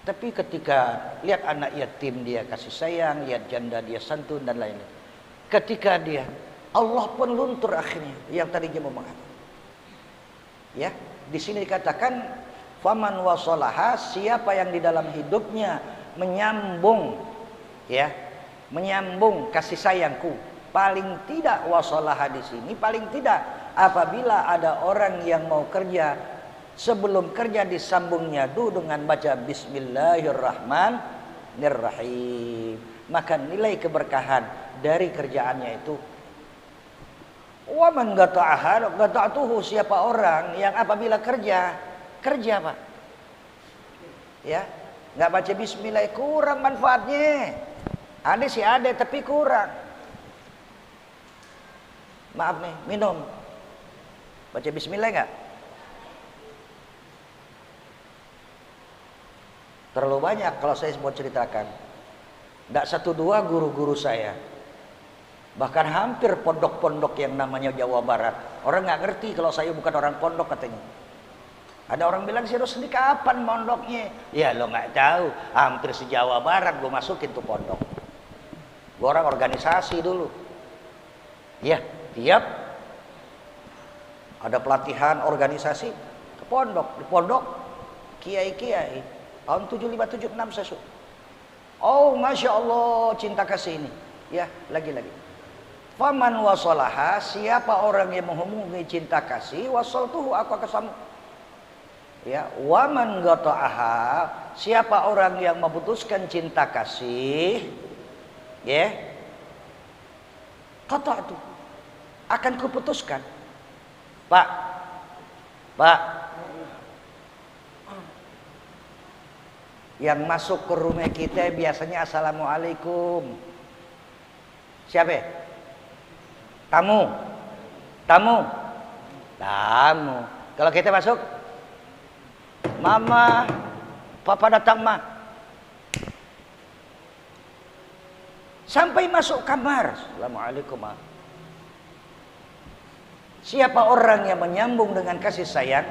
Tapi ketika lihat anak yatim dia kasih sayang, lihat janda dia santun dan lain-lain. Ketika dia, Allah pun luntur akhirnya yang tadinya memahami. Ya, di sini dikatakan faman wasalaha, siapa yang di dalam hidupnya menyambung, ya, menyambung kasih sayangku. Paling tidak wasalaha di sini, paling tidak apabila ada orang yang mau kerja, sebelum kerja disambungnya dulu dengan baca Bismillahirrahmanirrahim, maka nilai keberkahan dari kerjaannya itu. Wa man gata'tuhu, siapa orang yang apabila kerja Pak, ya nggak baca Bismillah, kurang manfaatnya. Ada sih ada tapi kurang. Maaf nih, minum, baca Bismillah nggak? Terlalu banyak kalau saya mau ceritakan. Tidak satu dua guru-guru saya, bahkan hampir pondok-pondok yang namanya Jawa Barat. Orang nggak ngerti kalau saya bukan orang pondok katanya. Ada orang bilang, si Rusli kapan pondoknya? Ya lo nggak tahu, hampir se-Jawa Barat gue masukin tuh pondok. Gue orang organisasi dulu. Ya, tiap ada pelatihan organisasi ke pondok, di pondok kiai-kiai. Tahun 75-76 saya sudah. Oh Masya Allah, cinta kasih ini. Ya, lagi-lagi. Faman wasolaha, siapa orang yang menghubungi cinta kasih, wasaltuhu, aku akan sambung. Ya, waman gata'aha, siapa orang yang memutuskan cinta kasih, ya, qata'tu, akan kuputuskan. Pak, yang masuk ke rumah kita biasanya assalamualaikum. Siapa? Tamu. Kalau kita masuk, mama, papa datang ma. Sampai masuk kamar, assalamualaikum ma. Siapa orang yang menyambung dengan kasih sayang,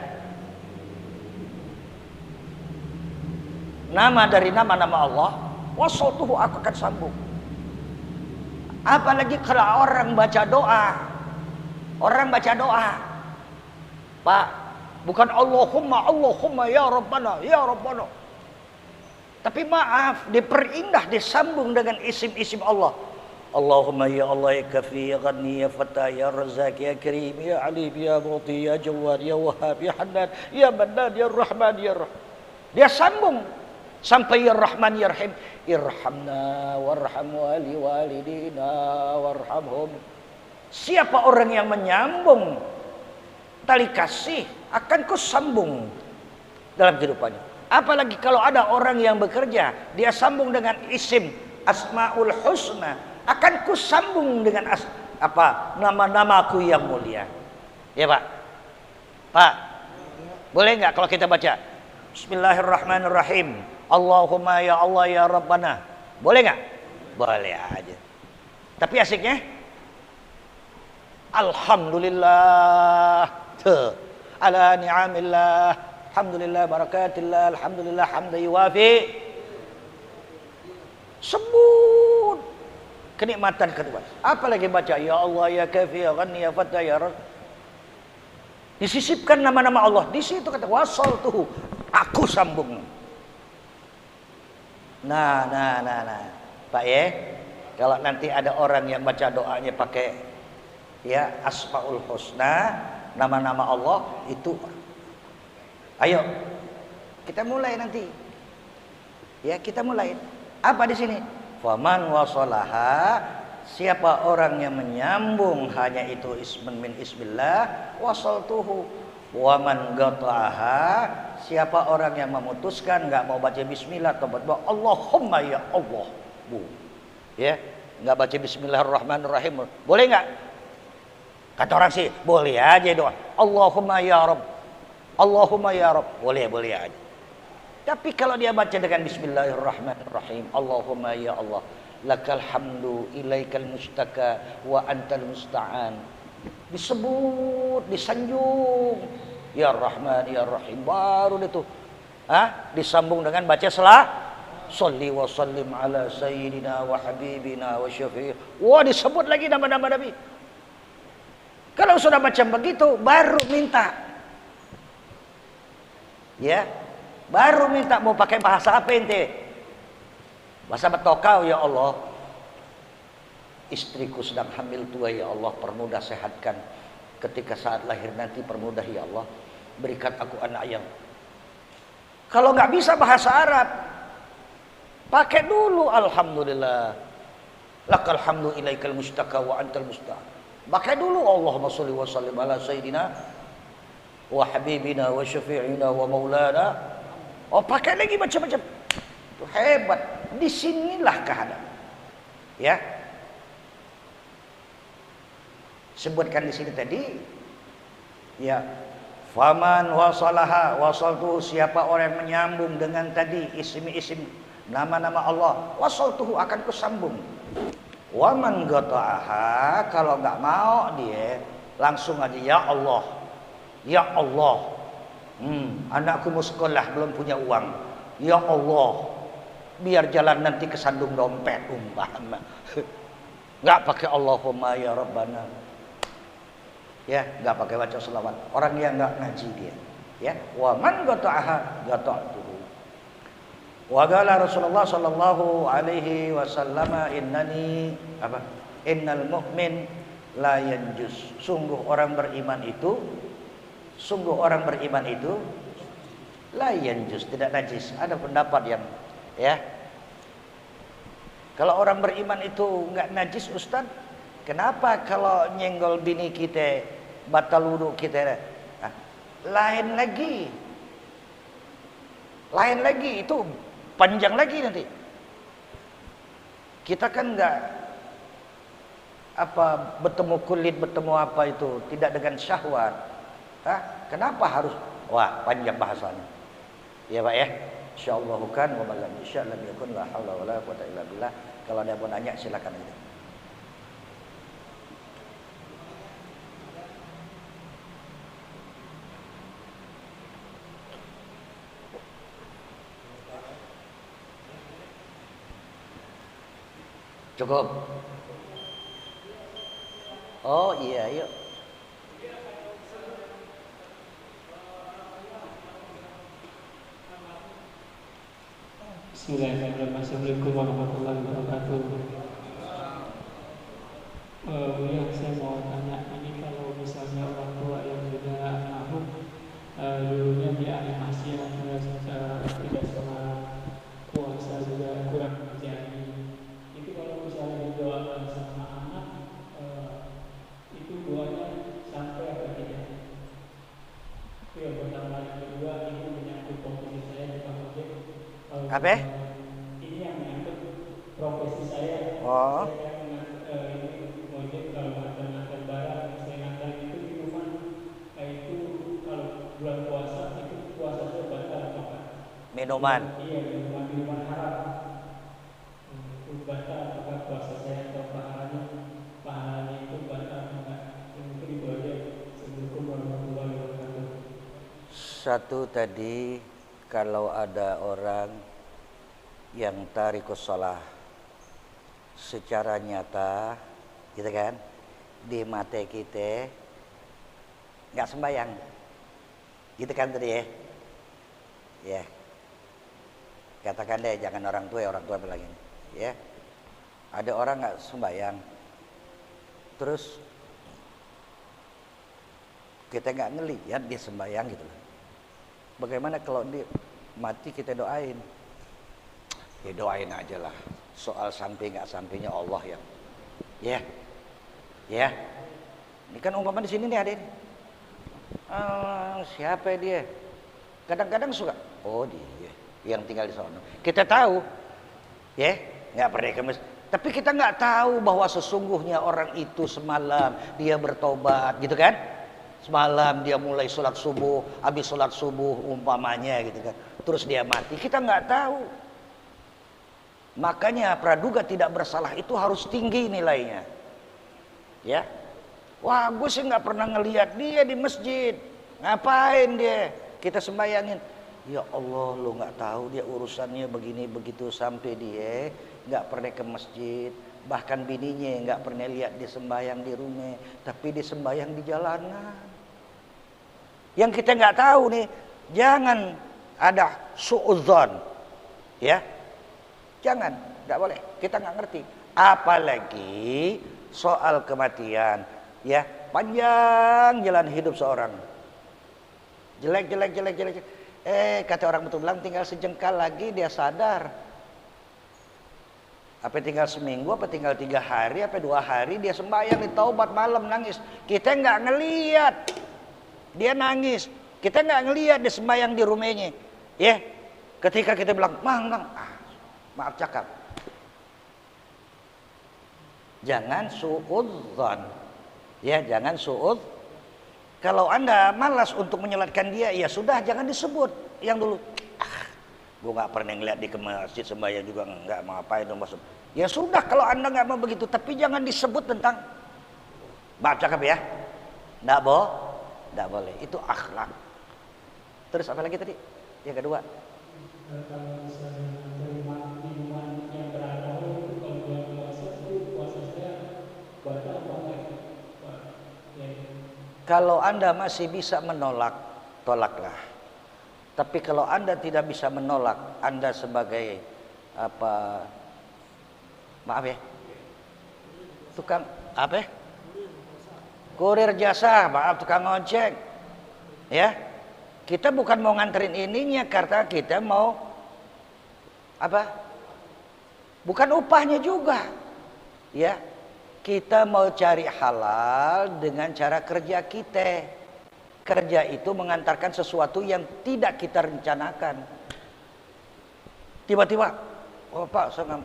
nama dari nama-nama Allah, wasaltuhu, aku akan sambung. Apalagi kalau orang baca doa, Pak, bukan Allahumma ya Rabbana, tapi maaf, diperindah, disambung dengan isim-isim Allah. Allahumma ya Allah, ya Kafi, ya Ghani, ya Fatah, ya Razak, ya Karim, ya Alim, ya Muti, ya Jawad, ya Wahhab, ya Hanan, ya Mannan, ya Rahman, ya Rahim. Dia sambung sampai ya Rahman, ya Rahim. Irhamna warham wali walidina warhamhum. Siapa orang yang menyambung tali kasih, akan ku sambung dalam kehidupannya. Apalagi kalau ada orang yang bekerja, dia sambung dengan isim Asmaul Husna, akan ku sambung dengan nama-namaku yang mulia. Ya Pak, boleh nggak kalau kita baca Bismillahirrahmanirrahim, Allahumma ya Allah ya Rabbana, boleh nggak? Boleh aja. Tapi asiknya Alhamdulillah. Tuh. Ala ni'amillah. Alhamdulillah barakatillah. Alhamdulillah hamdan yuwafi. Sebut kenikmatan kedua. Apalagi baca ya Allah ya Kafi ya Ghani ya Fatah ya Rabb. Disisipkan nama-nama Allah. Di situ kata wasaltuhu. Aku sambung. Nah. Pak ya. Kalau nanti ada orang yang baca doanya pakai ya Asmaul Husna, nama-nama Allah itu. Ayo. Kita mulai nanti. Ya, kita mulai. Apa di sini? Faman wasalaha, siapa orang yang menyambung hanya itu ismun min ismillah wasaltuhu. Waman qata'aha, siapa orang yang memutuskan enggak mau baca bismillah atau baca Allahumma ya Allah. Bu. Ya, enggak baca bismillahirrahmanirrahim. Boleh enggak? Kata orang sih, boleh aja doa. Allahumma ya Rabb. Allahumma ya Rabb. Boleh aja. Tapi kalau dia baca dengan bismillahirrahmanirrahim, Allahumma ya Allah, lakal hamdu ilaikal mustaka wa antal musta'an. Disebut, disanjung. Ya Rahman, ya Rahim. Baru itu. Disambung dengan baca Sholli wa sallim ala sayyidina wa habibina wa syafi'i. Wah, disebut lagi nama-nama Nabi. Kalau sudah macam begitu, baru minta. Ya. Baru minta mau pakai bahasa apa ente? Bahasa Betokau ya Allah. Istriku sedang hamil tua ya Allah, permudah sehatkan. Ketika saat lahir nanti permudah ya Allah. Berikan aku anak yang. Kalau nggak bisa bahasa Arab, pakai dulu alhamdulillah. Lakal hamdu ilaikal mustaka wa antal musta'an. Pakai dulu Allahumma sholli wa sallim ala sayyidina wa habibina wa syafi'ina wa maulana. Oh, pakai lagi macam-macam. Itu hebat. Disinilah keadaan. Ya. Sebutkan di sini tadi. Ya. Faman wasalaha, wasaltuhu, siapa orang yang menyambung dengan tadi isim-isim nama-nama Allah, wasaltuhu, akan kusambung. Waman qata'aha, kalau enggak mau dia langsung aja ya Allah. Ya Allah. Anakku mau sekolah belum punya uang. Ya Allah, biar jalan nanti kesandung dompet umpama. Enggak pakai Allahumma ya Rabbana. Ya, enggak pakai baca selawat. Orang yang enggak ngaji dia. Ya, wa man qata'aha qata'tuhu. Wa qala Rasulullah sallallahu alaihi wasallam innani innal mu'min la yanjus. Sungguh orang beriman itu la yanjus, tidak najis. Ada pendapat yang ya. Kalau orang beriman itu enggak najis, Ustaz, kenapa kalau nyenggol bini kita batal wudu kita? Lain lagi itu panjang lagi nanti. Kita kan enggak bertemu kulit, bertemu apa itu tidak dengan syahwat. Kenapa harus? Wah, panjang bahasanya. Ya Pak ya. Insyaallah bukan wa malam insyaallah yakun la haula wala quwata illa billah. Kalau ada yang mau nanya silakan aja. Cukup. Oh iya, yuk. Bismillahirrahmanirrahim. Assalamualaikum warahmatullahi wabarakatuh. Buya, saya mau tanya, ini kalau misalnya orang tua yang sudah mahum, dulunya dia animasi yang tidak sama puasa juga kurang terjadi. Itu kalau misalnya didoakan sama anak, itu doanya sampai apa tidak? Itu yang pertama. Yang kedua, ini menyangkut komposisi saya di Kamboja. Apa? Ini yang menyangkut profesi saya. Oh. Saya ini mungkin kalau makan barang, saya ngantar itu di rumah. Itu kalau bulan puasa itu puasa saya batal apa? Minuman. Iya, minuman haram. Itu batal apakah puasa saya atau pahalanya itu batal apa? satu tadi, kalau ada orang yang tarikus shalah secara nyata, gitu kan, di mata kita nggak sembahyang, gitu kan tadi ya, ya. Katakan deh, jangan orang tua bilang ini, ya. Ada orang nggak sembahyang, terus kita nggak ngelihat dia sembahyang gitu. Bagaimana kalau dia mati kita doain? Ya doain aja lah. Soal sampai nggak sampainya Allah yang, ya, ya. Ini kan umpama di sini nih ada ini. Siapa dia? Kadang-kadang suka, oh dia yang tinggal di sana. Kita tahu, ya, nggak pernah ke masjid. Tapi kita nggak tahu bahwa sesungguhnya orang itu semalam dia bertobat, gitu kan? Semalam dia mulai sholat subuh, habis sholat subuh umpamanya, gitu kan? Terus dia mati, kita nggak tahu. Makanya praduga tidak bersalah itu harus tinggi nilainya, ya. Wah, gue sih nggak pernah ngelihat dia di masjid, ngapain dia? Kita sembayangin. Ya Allah, lu nggak tahu dia urusannya begini begitu sampai dia nggak pernah ke masjid, bahkan bininya nggak pernah lihat dia sembayang di rumah, tapi dia sembayang di jalanan. Yang kita nggak tahu nih, jangan ada suudzon, ya, jangan, nggak boleh. Kita nggak ngerti, apalagi soal kematian, ya, panjang jalan hidup seorang, jelek. Kata orang betul bilang tinggal sejengkal lagi dia sadar. Apa tinggal seminggu, apa tinggal 3 hari, apa 2 hari dia sembahyang, di taubat malam nangis. Kita nggak ngelihat dia nangis, kita nggak ngelihat dia sembahyang di rumahnya, ya. Ketika kita bilang, maaf cakap. Jangan suudzon, ya, jangan suudzon. Kalau Anda malas untuk menyolatkan dia, ya sudah, jangan disebut. Yang dulu, gue nggak pernah ngeliat di ke masjid sembahyang juga nggak mau ngapain dong maksud. Ya sudah, kalau Anda nggak mau begitu, tapi jangan disebut tentang, maaf cakap ya, nggak boleh. Itu akhlak. Terus apa lagi tadi? Yang kedua. Kalau misalnya menerima minuman yang beralkohol itu kalau bulan puasa itu puasa saya batal apa enggak? Kalau Anda masih bisa menolak, tolaklah. Tapi kalau Anda tidak bisa menolak, Anda sebagai apa? Maaf ya. Tukang apa? Kurir jasa, maaf, tukang ojek. Ya. Kita bukan mau nganterin ininya karena kita mau apa? Bukan upahnya juga. Ya. Kita mau cari halal dengan cara kerja kita. Kerja itu mengantarkan sesuatu yang tidak kita rencanakan. Tiba-tiba, oh Pak, saya nggak.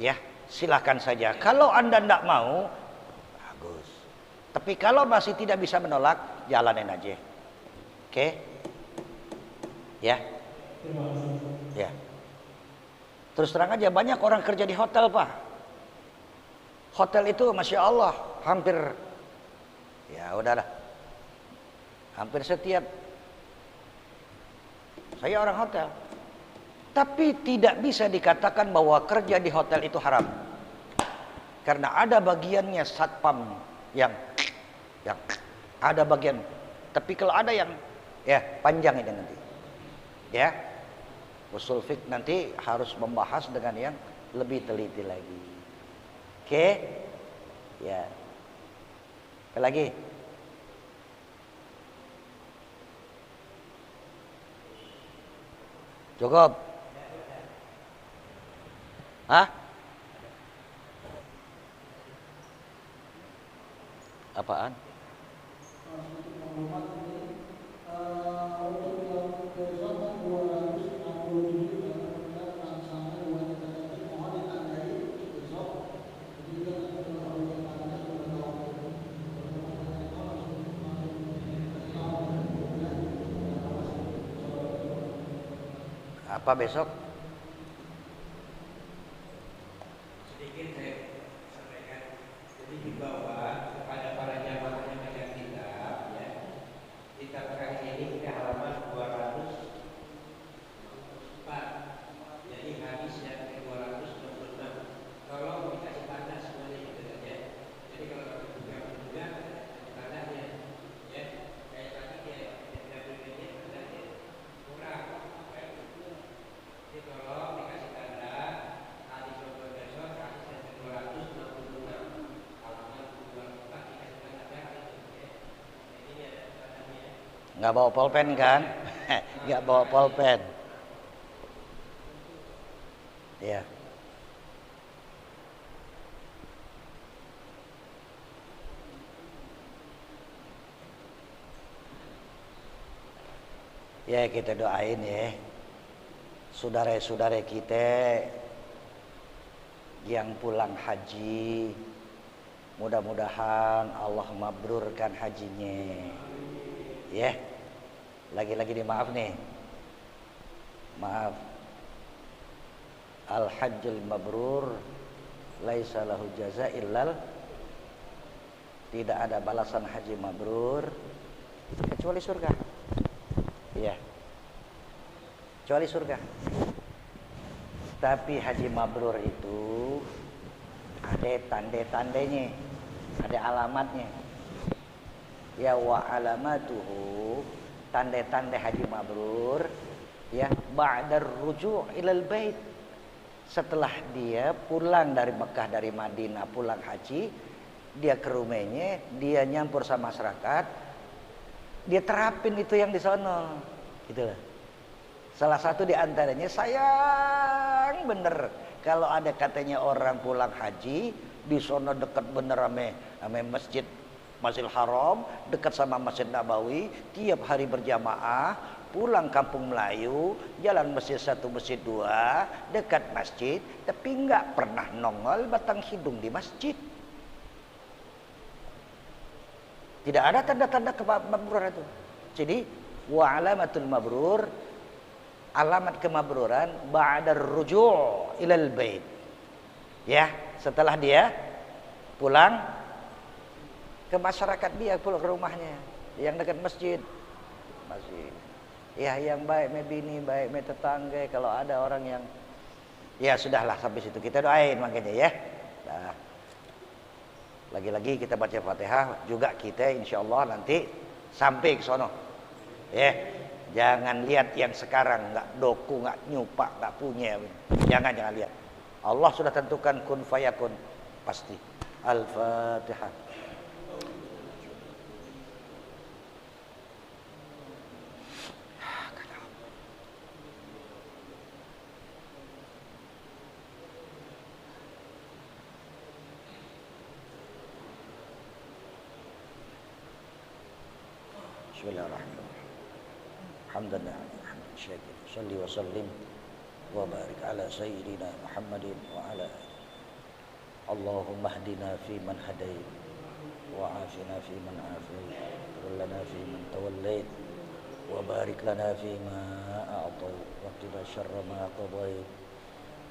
Ya, silakan saja. Kalau Anda tidak mau, bagus. Tapi kalau masih tidak bisa menolak, jalanin aja. Oke? Ya. Ya. Terus terang aja, banyak orang kerja di hotel, Pak. Hotel itu Masya Allah hampir, ya udahlah, hampir setiap, saya orang hotel. Tapi tidak bisa dikatakan bahwa kerja di hotel itu haram. Karena ada bagiannya satpam yang ada bagian. Tapi kalau ada yang, ya panjang ini nanti. Ya. Usul fiqh nanti harus membahas dengan yang lebih teliti lagi. Oke? Ya. Apa lagi? Cukup? Hah? Apaan? Apa besok? Sedikit saya sampaikan. Jadi himbauan kepada para jamaah yang baca kitab, ya, Nggak bawa pulpen kan? Nggak bawa pulpen. Ya. Ya kita doain ya saudara-saudara kita yang pulang haji, mudah-mudahan Allah mabrurkan hajinya. Ya. Lagi-lagi maaf nih. Maaf. Al-hajjul mabrur laisa lahu jaza illal, tidak ada balasan haji mabrur kecuali surga. Iya. Kecuali surga. Tapi haji mabrur itu ada tanda-tandanya, ada alamatnya. Ya wa alamatuhu, tanda-tanda haji mabrur ya ba'dar ruju' ilal bait. Setelah dia pulang dari Mekah, dari Madinah, pulang haji, dia ke rumahnya, dia nyampur sama masyarakat, dia terapin itu yang di sono, gitu lah. Salah satu di antaranya, sayang bener kalau ada katanya orang pulang haji di sono dekat bener ame masjid Masjidil Haram, dekat sama Masjid Nabawi, tiap hari berjamaah, pulang kampung Melayu, jalan masjid 1, masjid 2, dekat masjid, tapi nggak pernah nongol batang hidung di masjid. Tidak ada tanda-tanda kemabruran itu. Jadi wa alamatul mabrur, alamat kemabruran ba'dar ruju' ilal bait. Ya, setelah dia pulang ke masyarakat dia, pulang ke rumahnya yang dekat masjid. Ya yang baik me bini, baik me tetangga, kalau ada orang yang ya sudahlah sampai situ kita doain makanya ya. Nah, lagi-lagi kita baca Fatihah juga kita insyaallah nanti sampai ke sono. Ya. Jangan lihat yang sekarang nggak doku, nggak nyupak, nggak punya. Jangan lihat. Allah sudah tentukan kun fayakun pasti. Al-Fatihah. Bismillahirrahmanirrahim. Alhamdulillah, syakir. Shalli wa sallim wa barik ala sayyidina Muhammadin wa ala Allahumma hdina fi man hadait wa afina fi man afait wa lana fi man tawallait wa barik lana fi ma a'tait wa qina syarra ma qadait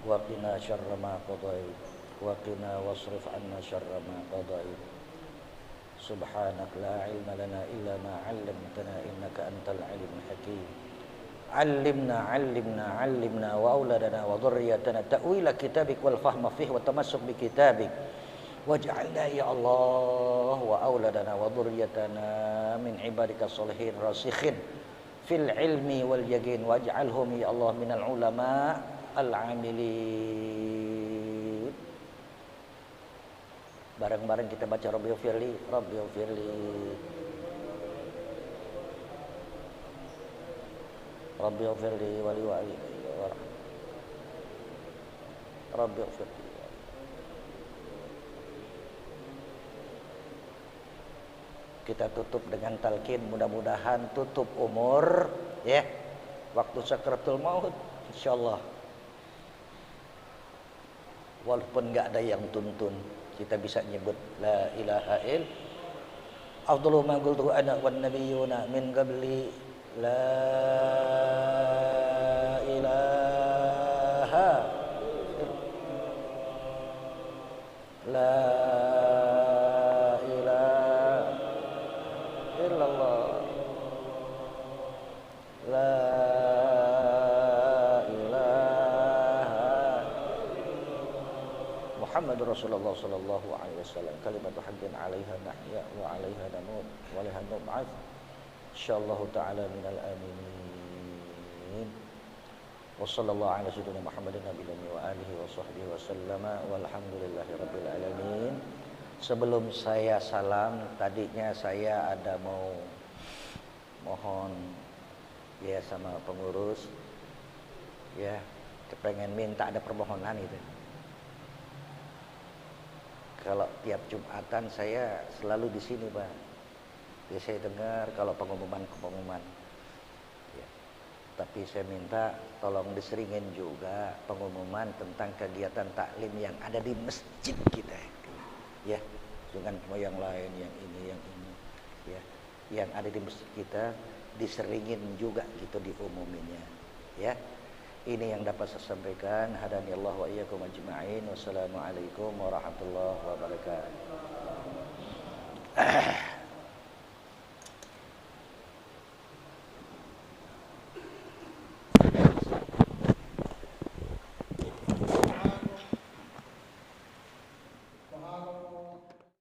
wa qina syarra ma qadait wa qina wasrif anna syarra ma qadait. Subhanak la ilma lana illa ma 'allamtana innaka antal alimul hakim. 'Allimna wa auladana wa dhurriyyatana ta'wila kitabik wal fahma fihi wa tamassuk bi kitabik. Waj'alna ya Allah wa auladana wa dhurriyyatana min ibadika sholihin rasikhin fil ilmi wal yaqin waj'alhum ya Allah minal ulama al 'amilin. Bareng-bareng kita baca Rabbighfirli, Rabbighfirli, Rabbighfirli wali walidayya warham, Rabbighfirli. Kita tutup dengan talqin, mudah-mudahan tutup umur ya waktu sakratul maut insyaallah. Walaupun enggak ada yang tuntun, kita bisa nyebut la ilaha il afdalu ma qultu ana wan nabiyuna min qabli la ilaha la ilaha illallah la Muhammad Rasulullah sallallahu alaihi wasallam kalimatu haqqin 'alaiha nahya wa 'alaiha namut wa 'alaiha nub'ats insyaallah taala minal aminin. Wa sallallahu ala sayyidina Muhammadin nabiyyi wa alihi wa sahbihi wa sallama walhamdulillahi rabbil alamin. Sebelum saya salam, tadinya saya ada mau mohon ya sama pengurus ya, pengen minta ada permohonan itu. Kalau tiap Jumatan saya selalu di sini, Pak. Jadi saya dengar kalau pengumuman. Ya. Tapi saya minta tolong diseringin juga pengumuman tentang kegiatan taklim yang ada di masjid kita. Ya, jangan cuma yang lain, yang ini. Ya, yang ada di masjid kita diseringin juga gitu, diumuminnya. Ya. Ini yang dapat saya sampaikan. Hadani Allah wa iyyakum ajma'in. Wassalamualaikum warahmatullahi wabarakatuh.